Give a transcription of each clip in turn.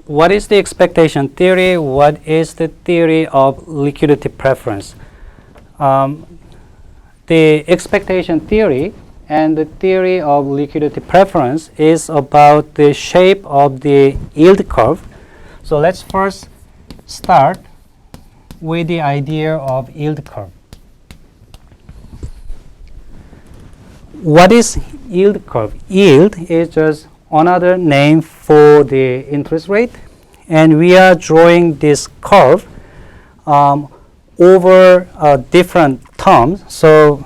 What is the expectation theory? What is the theory of liquidity preference? The expectation theory and the theory of liquidity preference is about the shape of the yield curve. So let's first start with the idea of yield curve. What is yield curve? Yield is just another name for the interest rate, and we are drawing this curve over different terms. So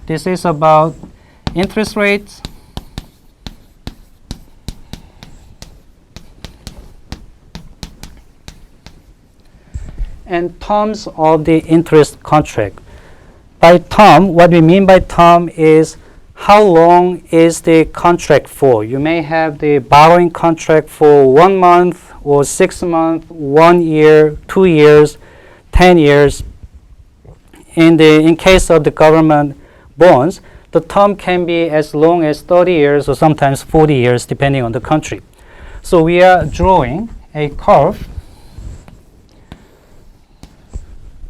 this is about interest rates and terms of the interest contract. By term, what we mean by term is how long is the contract for. You may have the borrowing contract for 1 month or 6 months, 1 year, 2 years, 10 years. In case of the government bonds, the term can be as long as 30 years or sometimes 40 years depending on the country. So we are drawing a curve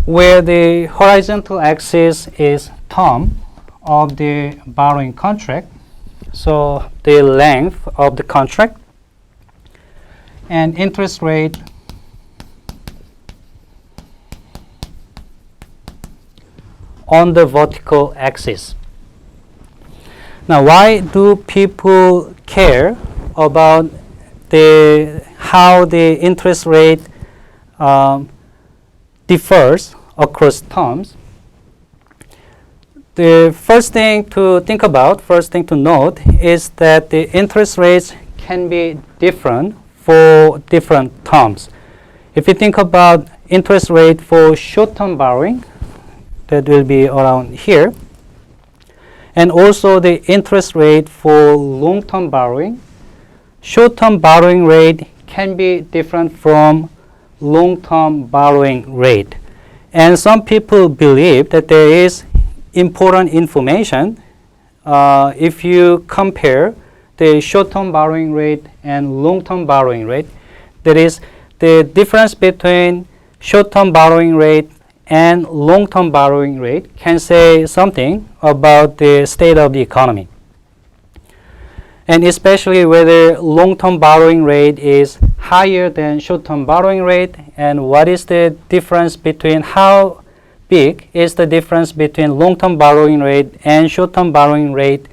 where the horizontal axis is term of the borrowing contract, so the length of the contract, and interest rate on the vertical axis. Now, why do people care about how the interest rate differs across terms? The first thing to think about, first thing to note, is that the interest rates can be different for different terms. If you think about interest rate for short-term borrowing, that will be around here, and also the interest rate for long-term borrowing, short-term borrowing rate can be different from long-term borrowing rate. And some people believe that there is important information if you compare the short-term borrowing rate and long-term borrowing rate. That is, the difference between short-term borrowing rate and long-term borrowing rate can say something about the state of the economy. And especially whether long-term borrowing rate is higher than short-term borrowing rate, and what is the difference between, how big is the difference between long-term borrowing rate and short-term borrowing rate,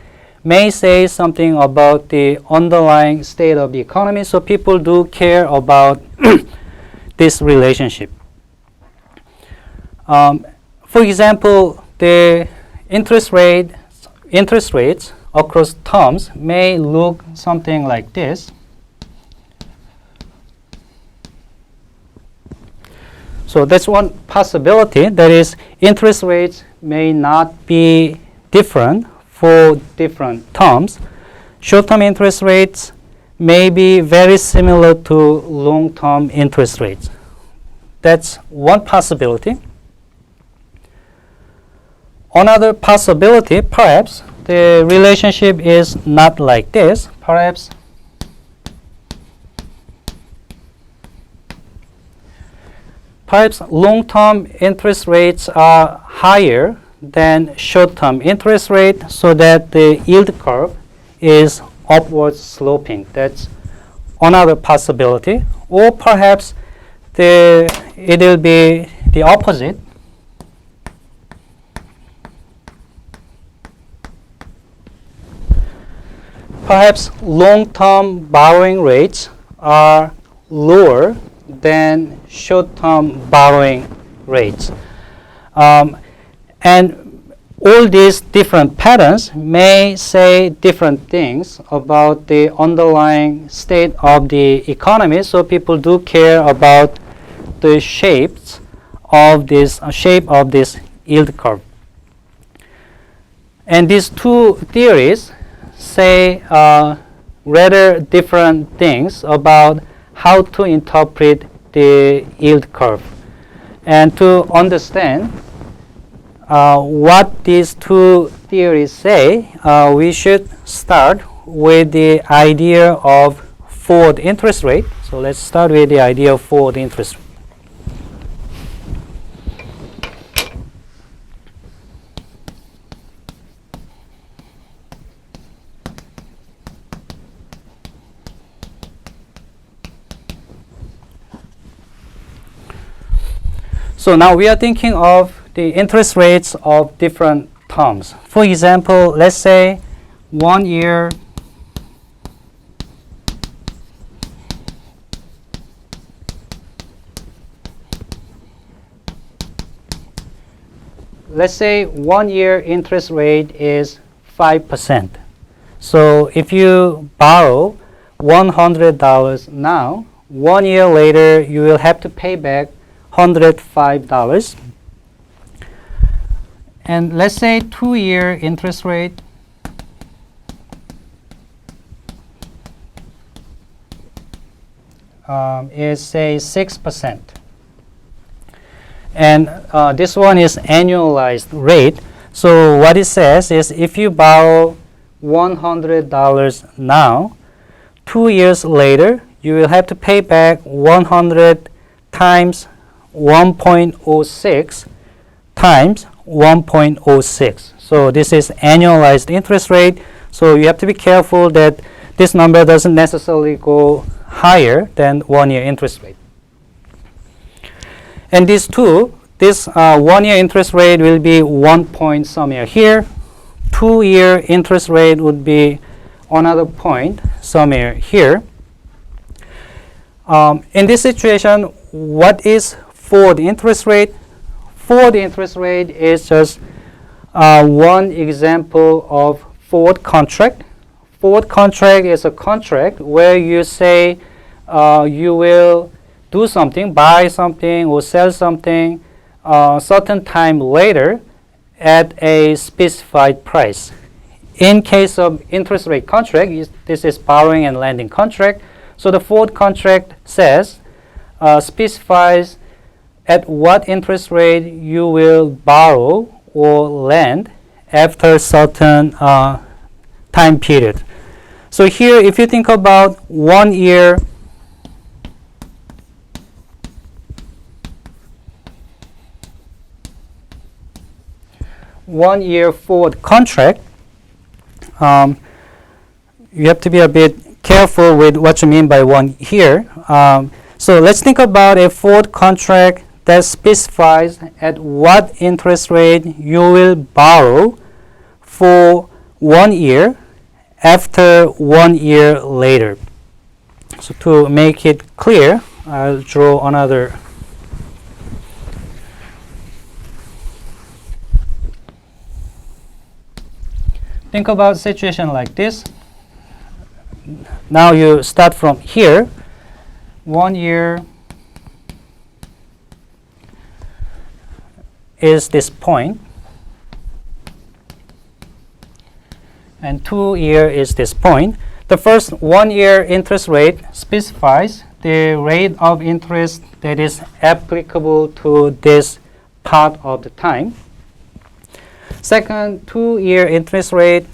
may say something about the underlying state of the economy. So people do care about this relationship. For example, the interest rates across terms may look something like this. So that's one possibility, that is, interest rates may not be different for different terms. Short-term interest rates may be very similar to long-term interest rates. That's one possibility. Another possibility, perhaps the relationship is not like this. Perhaps long-term interest rates are higher than short-term interest rate, so that the yield curve is upward sloping. That's another possibility. Or perhaps it will be the opposite. Perhaps long-term borrowing rates are lower than short-term borrowing rates. And all these different patterns may say different things about the underlying state of the economy. So people do care about the shapes of this yield curve. And these two theories say rather different things about how to interpret the yield curve. And to understand what these two theories say, we should start with the idea of forward interest rate. So let's start with the idea of forward interest rate. So now we are thinking of the interest rates of different terms. For example, let's say 1 year interest rate is 5%. So if you borrow $100 now, 1 year later you will have to pay back $105. And let's say 2-year interest rate is say 6%. And this one is annualized rate. So what it says is if you borrow $100 now, 2 years later you will have to pay back 100 times 1.06 times 1.06. So this is annualized interest rate. So you have to be careful that this number doesn't necessarily go higher than 1 year interest rate. And this 1 year interest rate will be 1 point somewhere here. 2 year interest rate would be another point somewhere here. In this situation, what is forward interest rate? Forward interest rate is just one example of forward contract. Forward contract is a contract where you say you will do something, buy something or sell something certain time later at a specified price. In case of interest rate contract, this is borrowing and lending contract. So the forward contract says, specifies at what interest rate you will borrow or lend after certain time period. So here, if you think about 1 year forward contract, you have to be a bit careful with what you mean by 1 year. So let's think about a forward contract that specifies at what interest rate you will borrow for 1 year after 1 year later. So to make it clear, I'll draw another. Think about a situation like this. Now you start from here. 1 year is this point, and 2 year is this point. The first 1 year interest rate specifies the rate of interest that is applicable to this part of the time. Second, 2 year interest rate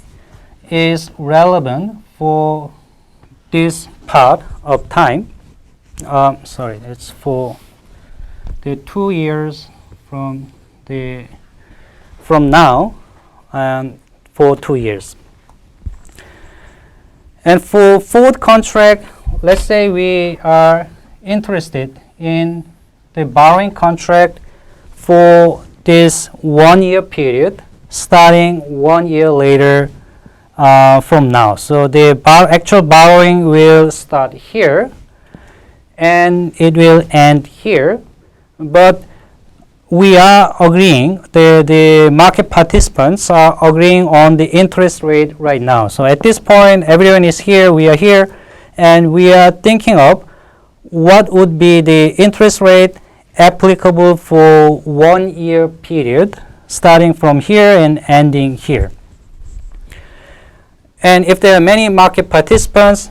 is relevant for this part of time. Sorry, it's for the 2 years from now and for 2 years. And for forward contract, let's say we are interested in the borrowing contract for this 1 year period starting 1 year later from now. So the actual borrowing will start here and it will end here, but we are agreeing, the market participants are agreeing on the interest rate right now. So at this point, everyone is here, we are here, and we are thinking of what would be the interest rate applicable for 1 year period starting from here and ending here. And if there are many market participants,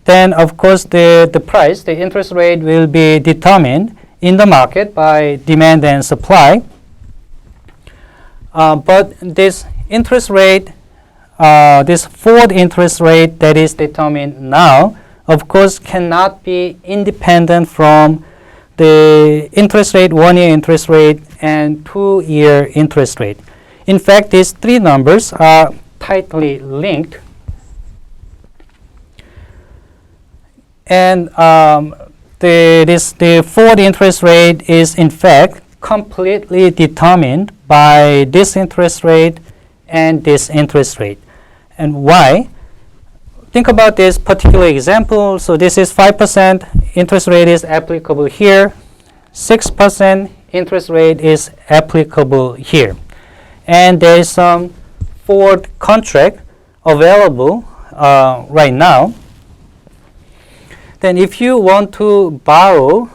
then of course the price, the interest rate will be determined in the market by demand and supply. But this interest rate, this forward interest rate that is determined now of course, cannot be independent from the interest rate, 1-year interest rate, and 2-year interest rate. In fact, these three numbers are tightly linked. And the forward interest rate is, in fact, completely determined by this interest rate and this interest rate. And why? Think about this particular example. So this is 5% interest rate is applicable here. 6% interest rate is applicable here. And there is some forward contract available right now. Then if you want to borrow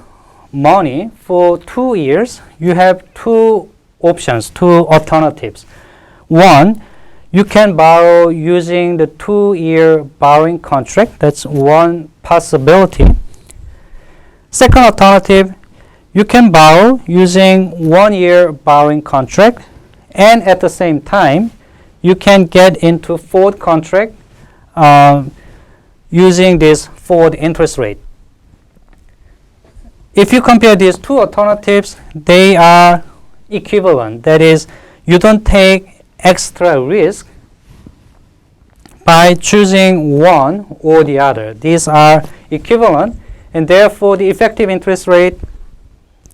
money for 2 years, you have two options, two alternatives. One, you can borrow using the 2-year borrowing contract. That's one possibility. Second alternative, you can borrow using 1-year borrowing contract, and at the same time, you can get into forward contract using this forward interest rate. If you compare these two alternatives, they are equivalent. That is, you don't take extra risk by choosing one or the other. These are equivalent, and therefore the effective interest rate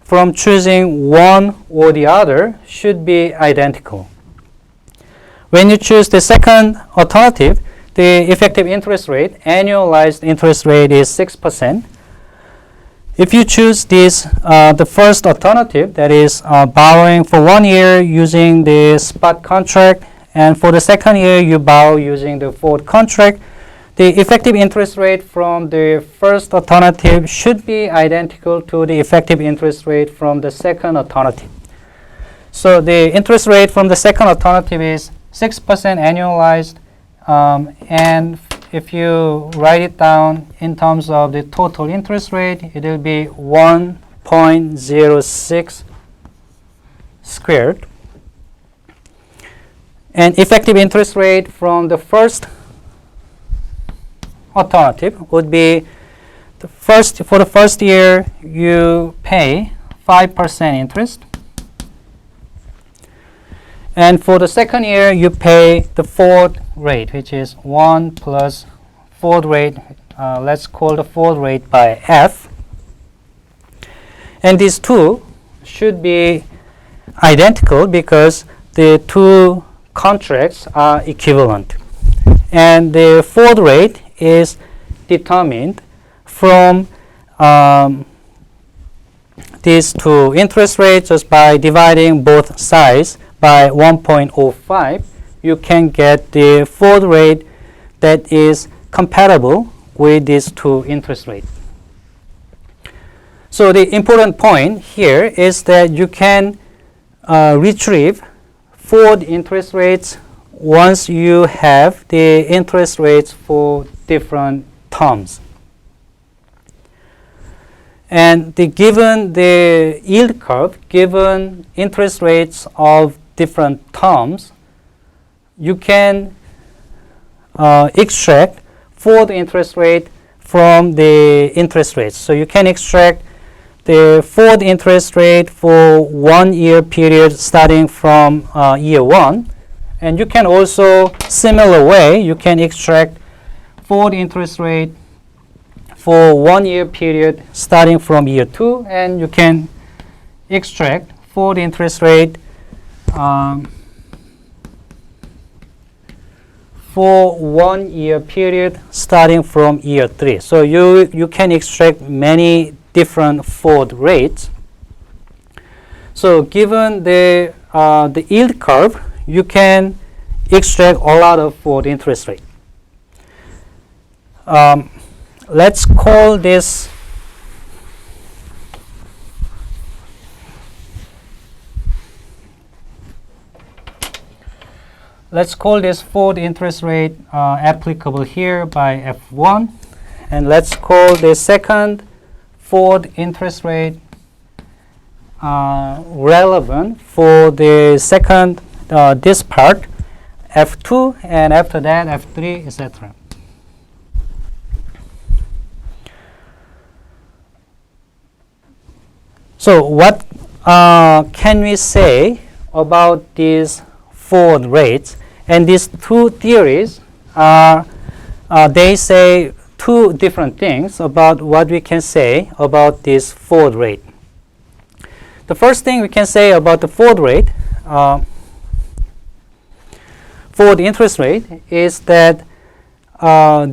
from choosing one or the other should be identical. When you choose the second alternative, the effective interest rate, annualized interest rate is 6%. If you choose this, the first alternative, that is borrowing for 1 year using the spot contract, and for the second year you borrow using the forward contract, the effective interest rate from the first alternative should be identical to the effective interest rate from the second alternative. So the interest rate from the second alternative is 6% annualized, and if you write it down in terms of the total interest rate, it will be 1.06 squared. And effective interest rate from the first alternative would be for the first year you pay 5% interest, and for the second year you pay the forward rate, which is 1 plus forward rate. Let's call the forward rate by F, and these two should be identical because the two contracts are equivalent, and the forward rate is determined from these two interest rates. Just by dividing both sides by 1.05, you can get the forward rate that is compatible with these two interest rates. So the important point here is that you can retrieve forward interest rates once you have the interest rates for different terms. And given the yield curve, given interest rates of different terms, you can extract forward interest rate from the interest rates. So you can extract the forward interest rate for 1 year period starting from year 1. And you can also, similar way, you can extract forward interest rate for 1 year period starting from year 2, and you can extract forward interest rate for 1 year period starting from year 3. So you can extract many different forward rates. So given the yield curve, you can extract a lot of forward interest rate. Let's call this forward interest rate applicable here by F1, and let's call the second forward interest rate relevant for the second this part F2, and after that F3, etc. So what can we say about these forward rates? And these two theories are, they say two different things about what we can say about this forward rate. The first thing we can say about the forward rate, forward interest rate, is that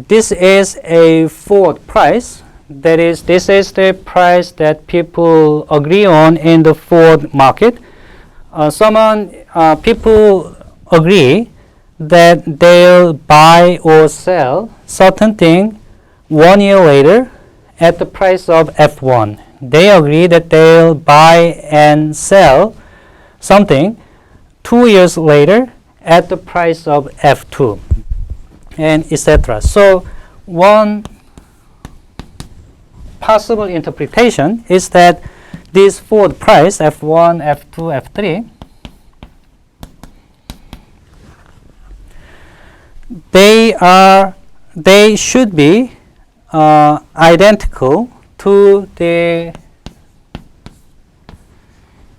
this is a forward price. That is, this is the price that people agree on in the forward market. People agree that they'll buy or sell certain thing 1 year later at the price of F1. They agree that they'll buy and sell something 2 years later at the price of F2, and etc. So one possible interpretation is that this forward price F1, F2, F3, they should be identical to the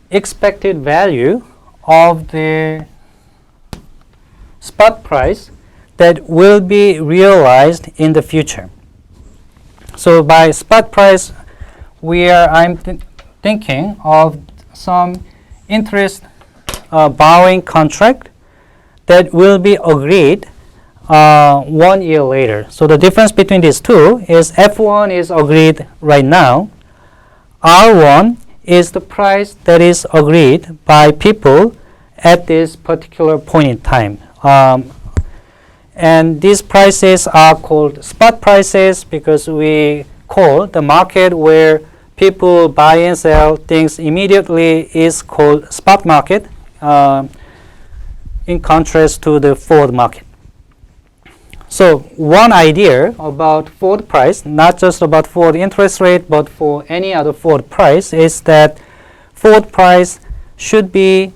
expected value of the spot price that will be realized in the future. So by spot price, I'm thinking of some interest borrowing contract that will be agreed 1 year later. So the difference between these two is F1 is agreed right now. R1 is the price that is agreed by people at this particular point in time. And these prices are called spot prices because we call the market where people buy and sell things immediately is called spot market, in contrast to the forward market. So one idea about forward price, not just about forward interest rate, but for any other forward price, is that forward price should be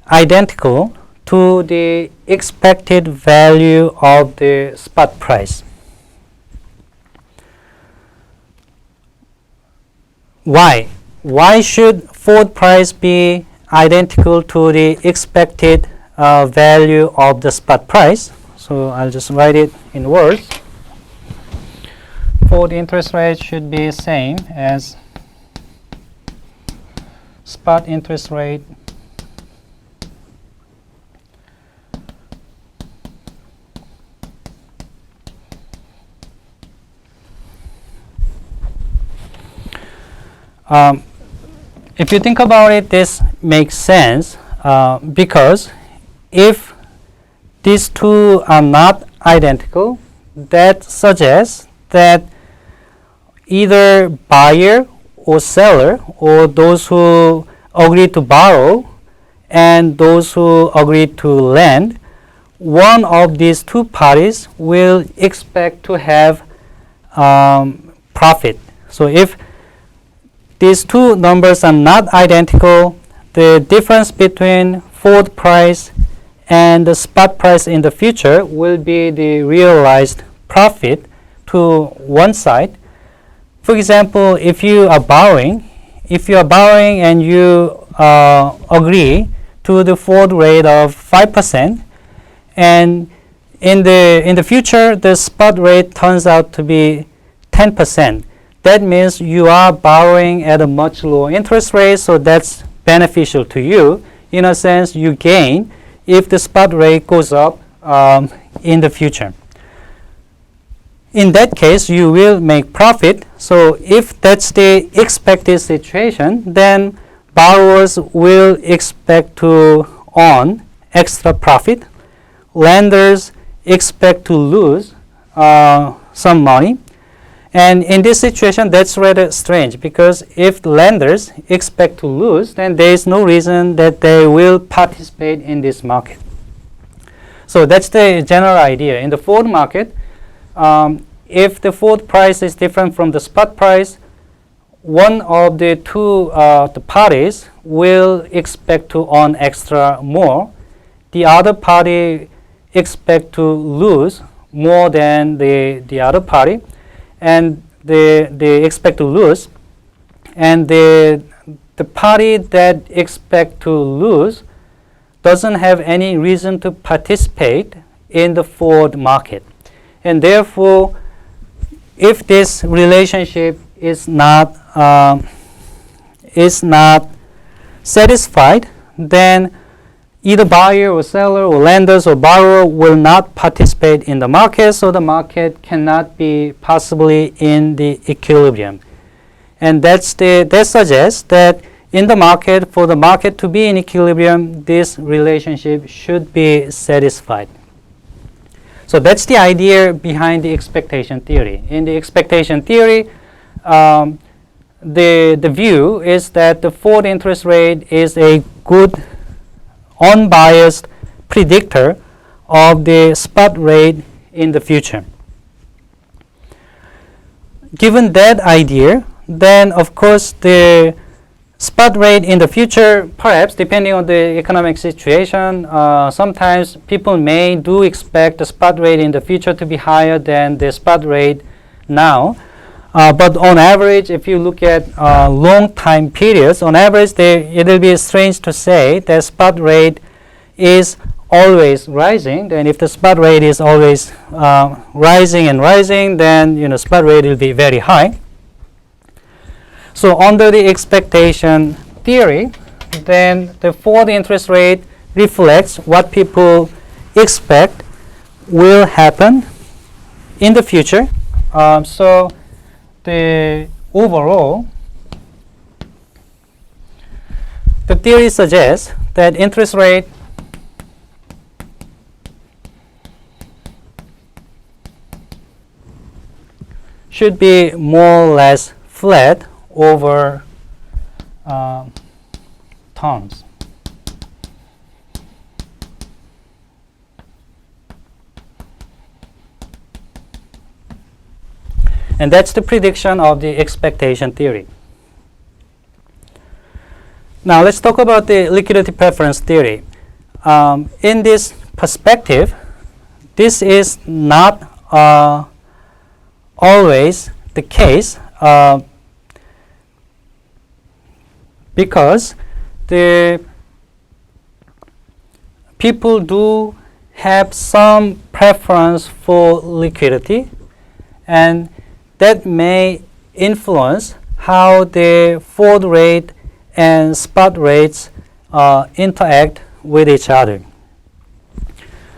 identical to the expected value of the spot price. Why? Why should forward price be identical to the expected value of the spot price? So I'll just write it in words. Forward interest rate should be same as spot interest rate if you think about it, this makes sense because if these two are not identical, that suggests that either buyer or seller, or those who agree to borrow and those who agree to lend, one of these two parties will expect to have profit. So if these two numbers are not identical, the difference between forward price and the spot price in the future will be the realized profit to one side. For example, if you are borrowing and you agree to the forward rate of 5%, and in the future the spot rate turns out to be 10%. That means you are borrowing at a much lower interest rate, so that's beneficial to you. In a sense, you gain if the spot rate goes up in the future. In that case, you will make profit. So if that's the expected situation, then borrowers will expect to earn extra profit. Lenders expect to lose some money. And in this situation, that's rather strange, because if lenders expect to lose, then there is no reason that they will participate in this market. So that's the general idea. In the forward market, if the forward price is different from the spot price, one of the two the parties will expect to earn extra more. The other party expect to lose more than the other party, and they expect to lose, and the the party that expect to lose doesn't have any reason to participate in the forward market. And therefore, if this relationship is not satisfied, then either buyer or seller or lenders or borrower will not participate in the market, so the market cannot be possibly in the equilibrium. And that suggests that in the market, for the market to be in equilibrium, this relationship should be satisfied. So that's the idea behind the expectation theory. In the expectation theory, the view is that the forward interest rate is a good, unbiased predictor of the spot rate in the future. Given that idea, then of course the spot rate in the future, perhaps depending on the economic situation, sometimes people may do expect the spot rate in the future to be higher than the spot rate now. But on average, if you look at long time periods, on average, it will be strange to say that spot rate is always rising. Then if the spot rate is always rising and rising, then spot rate will be very high. So under the expectation theory, then the forward interest rate reflects what people expect will happen in the future. So the overall, the theory suggests that interest rate should be more or less flat over terms. And that's the prediction of the expectation theory. Now let's talk about the liquidity preference theory. In this perspective, this is not always the case, because the people do have some preference for liquidity, and that may influence how the forward rate and spot rates interact with each other.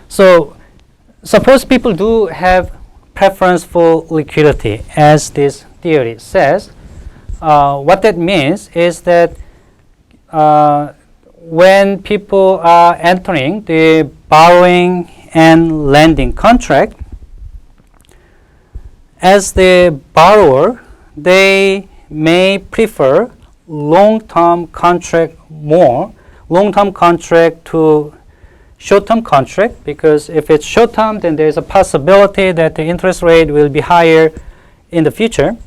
So suppose people do have preference for liquidity, as this theory says. What that means is that when people are entering the borrowing and lending contract, as the borrower, they may prefer long-term contract to short-term contract, because if it's short-term, then there's a possibility that the interest rate will be higher in the future.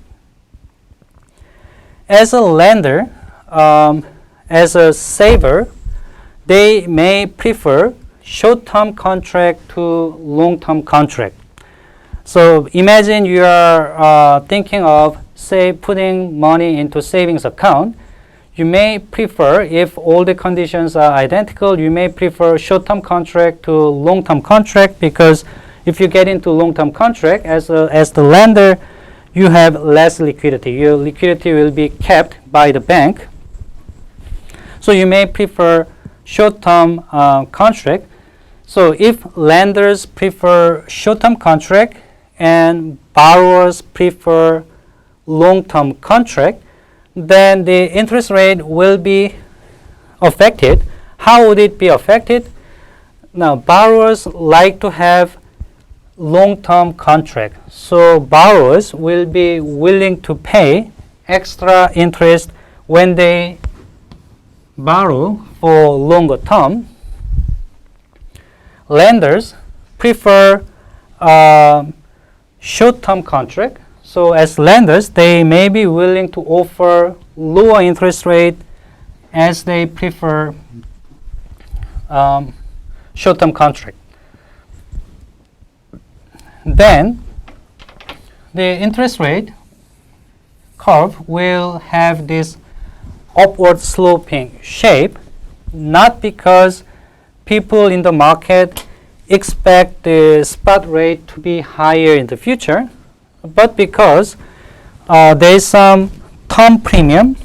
As a lender, as a saver, they may prefer short-term contract to long-term contract. So imagine you are thinking of, say, putting money into savings account. You may prefer, if all the conditions are identical, you may prefer short-term contract to long-term contract, because if you get into long-term contract as the lender, you have less liquidity. Your liquidity will be kept by the bank. So you may prefer short-term contract. So if lenders prefer short-term contract and borrowers prefer long-term contract, then the interest rate will be affected. How would it be affected? Now, borrowers like to have long-term contract. So borrowers will be willing to pay extra interest when they borrow for longer term. Lenders prefer short-term contract. So as lenders, they may be willing to offer lower interest rate as they prefer short-term contract. Then the interest rate curve will have this upward sloping shape, not because people in the market expect the spot rate to be higher in the future, but because there is some term premium,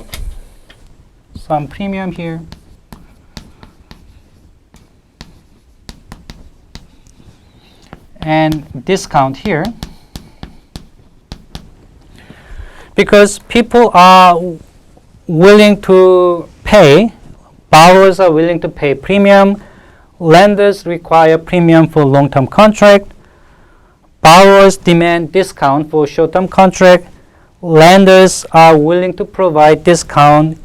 here, and discount here, because people are willing to pay, borrowers are willing to pay premium, lenders require premium for long-term contract, borrowers demand discount for short-term contract, lenders are willing to provide discount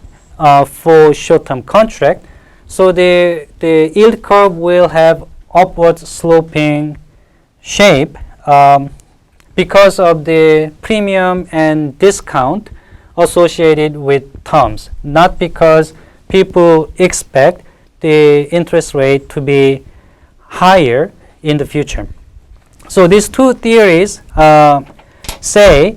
for short-term contract. So the yield curve will have upward sloping shape because of the premium and discount associated with terms, not because people expect the interest rate to be higher in the future. So these two theories say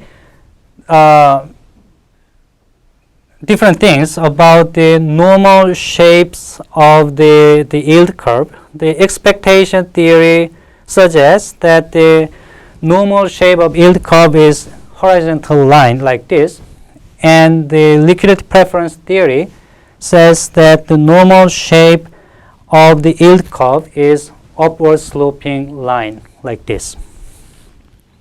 different things about the normal shapes of the yield curve. The expectation theory suggests that the normal shape of yield curve is horizontal line like this, and the liquidity preference theory says that the normal shape of the yield curve is upward sloping line like this.